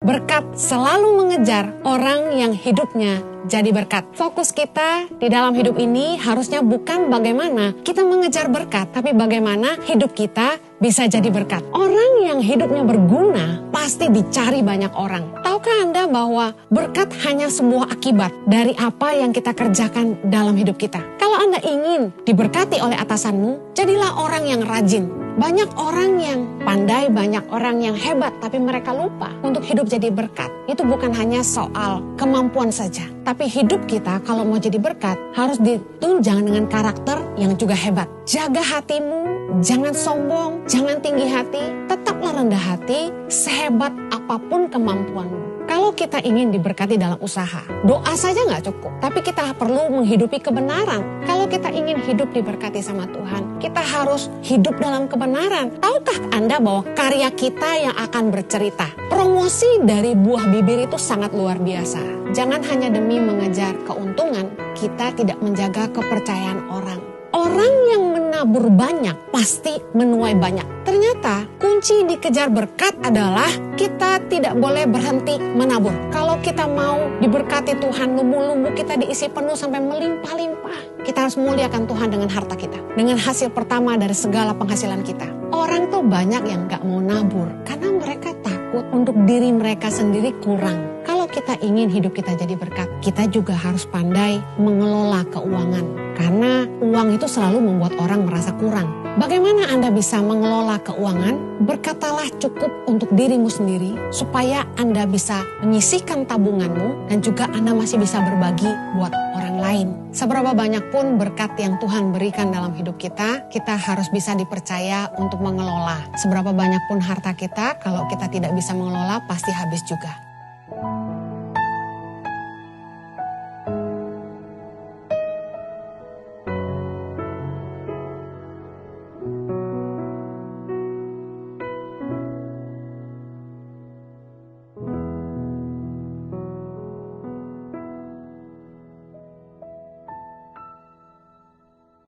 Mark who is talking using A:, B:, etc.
A: Berkat selalu mengejar orang yang hidupnya jadi berkat. Fokus kita di dalam hidup ini harusnya bukan bagaimana kita mengejar berkat, tapi bagaimana hidup kita bisa jadi berkat. Orang yang hidupnya berguna pasti dicari banyak orang. Tahukah Anda bahwa berkat hanya sebuah akibat dari apa yang kita kerjakan dalam hidup kita? Kalau Anda ingin diberkati oleh atasanmu, jadilah orang yang rajin. Banyak orang yang pandai, banyak orang yang hebat, tapi mereka lupa untuk hidup jadi berkat. Itu bukan hanya soal kemampuan saja, tapi hidup kita kalau mau jadi berkat harus ditunjang dengan karakter yang juga hebat. Jaga hatimu, jangan sombong, jangan tinggi hati, tetaplah rendah hati, sehebat apapun kemampuanmu. Kalau kita ingin diberkati dalam usaha, doa saja nggak cukup. Tapi kita perlu menghidupi kebenaran. Kalau kita ingin hidup diberkati sama Tuhan, kita harus hidup dalam kebenaran. Tahukah Anda bahwa karya kita yang akan bercerita? Promosi dari buah bibir itu sangat luar biasa. Jangan hanya demi mengejar keuntungan, kita tidak menjaga kepercayaan orang. Orang yang menabur banyak pasti menuai banyak. Ternyata kunci dikejar berkat adalah kita tidak boleh berhenti menabur. Kalau kita mau diberkati Tuhan, lumbu-lumbu kita diisi penuh sampai melimpah-limpah, kita harus muliakan Tuhan dengan harta kita, dengan hasil pertama dari segala penghasilan kita. Orang tuh banyak yang gak mau nabur karena mereka takut untuk diri mereka sendiri kurang. Kalau kita ingin hidup kita jadi berkat, kita juga harus pandai mengelola keuangan. Karena uang itu selalu membuat orang merasa kurang. Bagaimana Anda bisa mengelola keuangan? Berkatalah cukup untuk dirimu sendiri, supaya Anda bisa menyisihkan tabunganmu dan juga Anda masih bisa berbagi buat orang lain. Seberapa banyak pun berkat yang Tuhan berikan dalam hidup kita, kita harus bisa dipercaya untuk mengelola. Seberapa banyak pun harta kita, kalau kita tidak bisa mengelola, pasti habis juga.